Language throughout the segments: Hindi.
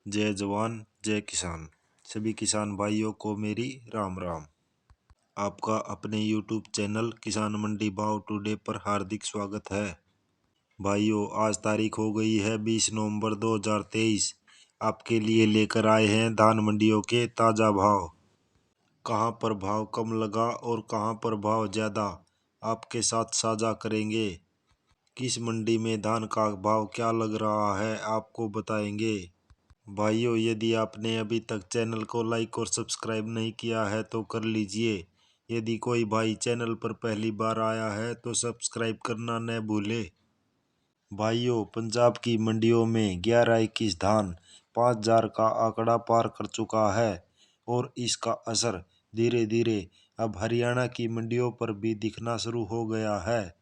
जय जवान जय किसान। सभी किसान भाइयों को मेरी राम राम। आपका अपने YouTube चैनल किसान मंडी भाव टुडे पर हार्दिक स्वागत है। भाइयों, आज तारीख हो गई है 20 नवंबर 2023। आपके लिए लेकर आए हैं धान मंडियों के ताज़ा भाव। कहां पर भाव कम लगा और कहां पर भाव ज़्यादा, आपके साथ साझा करेंगे। किस मंडी में धान का भाव क्या लग रहा है, आपको बताएंगे। भाइयों, यदि आपने अभी तक चैनल को लाइक और सब्सक्राइब नहीं किया है तो कर लीजिए। यदि कोई भाई चैनल पर पहली बार आया है तो सब्सक्राइब करना न भूले। भाइयों, पंजाब की मंडियों में 11-21 धान 5,000 का आंकड़ा पार कर चुका है और इसका असर धीरे धीरे अब हरियाणा की मंडियों पर भी दिखना शुरू हो गया है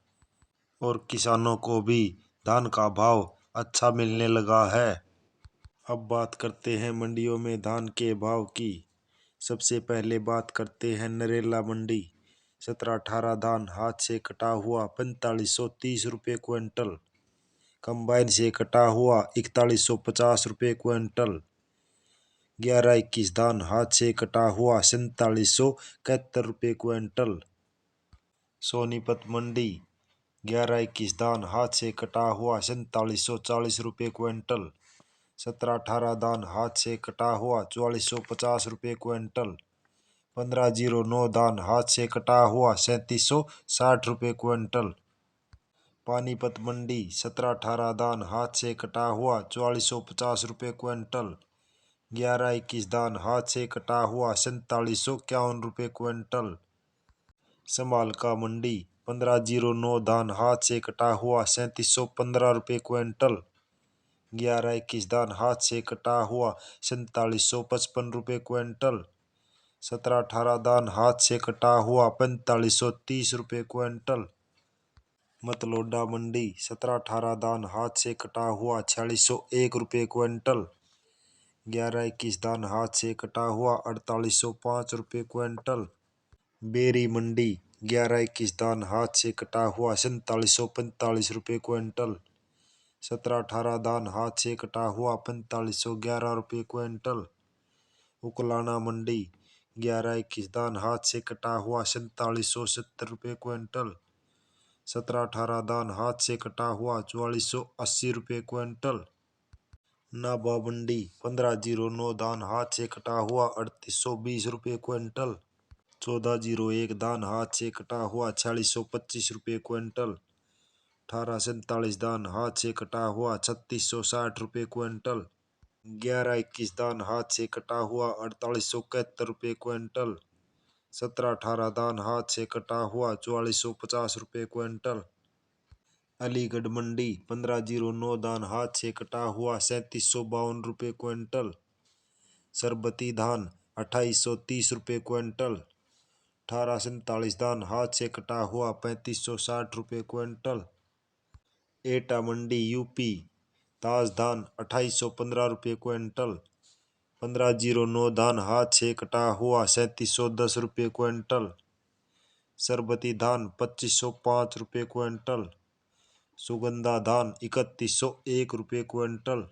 और किसानों को भी धान का भाव अच्छा मिलने लगा है। अब बात करते हैं मंडियों में धान के भाव की। सबसे पहले बात करते हैं नरेला मंडी। 17-18 धान हाथ से कटा हुआ 4530 रुपये क्विंटल। कंबाइन से कटा हुआ 4150 रुपये क्विंटल। 11-21 धान हाथ से कटा हुआ 4771 रुपये क्विंटल। सोनीपत मंडी 11-21 धान हाथ से कटा हुआ 4740 रुपये क्विंटल। 17-18 धान हाथ से कटा हुआ 4450 रुपये क्विंटल। 1509 धान हाथ से कटा हुआ 3760 रुपये क्विंटल। पानीपत मंडी 17-18 धान हाथ से कटा हुआ 4450 रुपये क्विंटल। 11-21 धान हाथ से कटा हुआ 4751 रुपये क्विंटल। समालका मंडी 1509 धान हाथ से कटा हुआ 3715 रुपये क्विंटल। 11-21 धान हाथ से कटा हुआ 4755 रुपये क्विंटल। 17-18 दान हाथ से कटा हुआ 4530 रुपये क्विंटल। मतलोडा मंडी 17-18 दान हाथ से कटा हुआ 4601 रुपये क्विंटल। 11-21 दान हाथ से कटा हुआ 4805 रुपये क्विंटल। बेरी मंडी 11-21 दान हाथ से कटा हुआ 4745 रुपये क्विंटल। 17-18 दान हाथ से कटा हुआ 4511 रुपये क्विंटल। उकलाना मंडी 11-21 दान हाथ से कटा हुआ 4770 रुपये क्विंटल। 17-18 दान हाथ से कटा हुआ 4480 रुपये क्विंटल। नाभा मंडी 1509 दान हाथ से कटा हुआ 3820 रुपये क्विंटल। 1401 दान हाथ से कटा हुआ 4625 रुपये क्विंटल। 1847 दान हाथ से कटा हुआ 3660 रुपये क्विंटल। 11-21 दान हाथ से कटा हुआ 4871 रुपये क्विंटल। 17-18 दान हाथ से कटा हुआ 4450 रुपये क्विंटल। अलीगढ़ मंडी 1509 दान हाथ से कटा हुआ 3752 रुपये क्विंटल। सरबती धान 2830 रुपये क्विंटल। 1847 दान हाथ से कटा हुआ 3560 रुपये क्विंटल। एटा मंडी यूपी ताज धान 2815 रुपये क्विंटल। 1509 धान हाथ से कटा हुआ 3710 रुपये क्विंटल। सरबती धान 2505 रुपये क्विंटल। सुगंधा धान 3101 रुपये क्विंटल।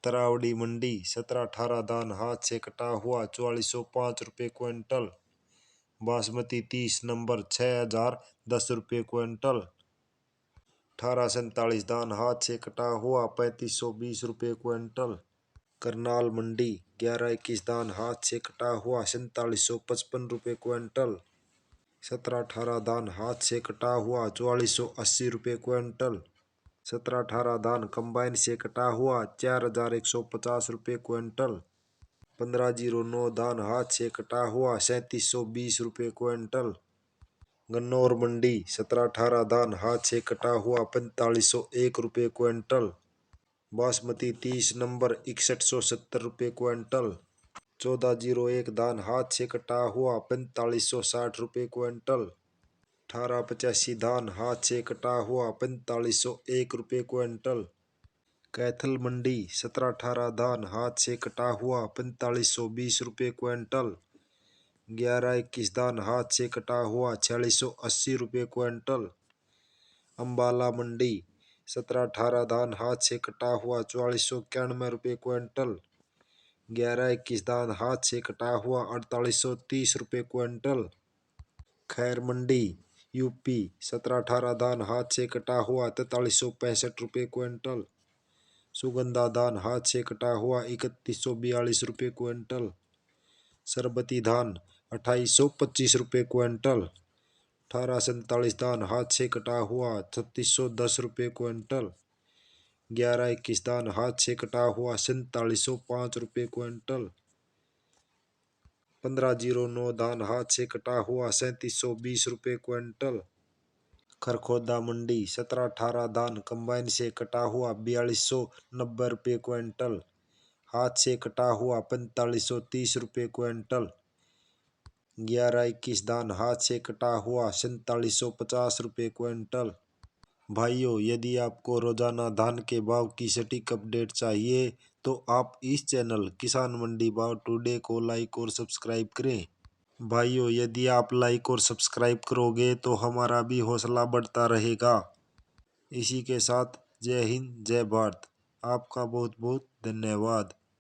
तरावड़ी मंडी 17-18 दान हाथ से कटा हुआ 4405 रुपये क्विंटल। बासमती 30 नंबर 6010 रुपये क्विंटल। 1847 दान हाथ से कटा हुआ 3520 रुपये क्विंटल। करनाल मंडी 11-21 दान हाथ से कटा हुआ 4755 रुपये क्विंटल। 17-18 दान हाथ से कटा हुआ 4480 रुपये क्विंटल। 17-18 दान कंबाइन से कटा हुआ 4150 रुपये क्विंटल। 1509 दान हाथ से कटा हुआ 3720 रुपये क्विंटल। गन्नौर मंडी 17-18 दान हाथ से कटा हुआ 4501 रुपये क्विंटल। बासमती 30 नंबर 6170 रुपये क्विंटल। 1401 दान हाथ से कटा हुआ 4560 रुपये क्विंटल। 1885 धान हाथ से कटा हुआ 4501 रुपये क्विंटल। कैथल मंडी 17-18 धान हाथ से कटा हुआ 4520 रुपये क्विंटल। 11-21 धान हाथ से कटा हुआ 4680 रुपये क्विंटल। अम्बाला मंडी 17-18 धान हाथ से कटा हुआ 4491 रुपये क्विंटल। 11-21 धान हाथ से कटा हुआ 4830 रुपये क्विंटल। खैर मंडी यूपी 17-18 धान हाथ से कटा हुआ 4365 रुपये क्विंटल। सुगंधा धान हाथ से कटा हुआ 3142 रुपये क्विंटल। सरबती धान 2825 रुपये क्विंटल। 1847 धान हाथ से कटा हुआ 3610 रुपये क्विंटल। 11-21 धान हाथ से कटा हुआ 4705 रुपये क्विंटल। 1509 धान हाथ से कटा हुआ 3720 रुपये क्विंटल। खरखोदा मंडी 17-18 धान कंबाइन से कटा हुआ 4290 रुपये क्विंटल। हाथ से कटा हुआ 4530 रुपये क्विंटल। 11-21 धान हाथ से कटा हुआ 4750 रुपये क्विंटल। भाइयों, यदि आपको रोजाना धान के भाव की सटीक अपडेट चाहिए तो आप इस चैनल किसान मंडी भाव टुडे को लाइक और सब्सक्राइब करें। भाइयों, यदि आप लाइक और सब्सक्राइब करोगे तो हमारा भी हौसला बढ़ता रहेगा। इसी के साथ जय हिंद, जय भारत। आपका बहुत बहुत धन्यवाद।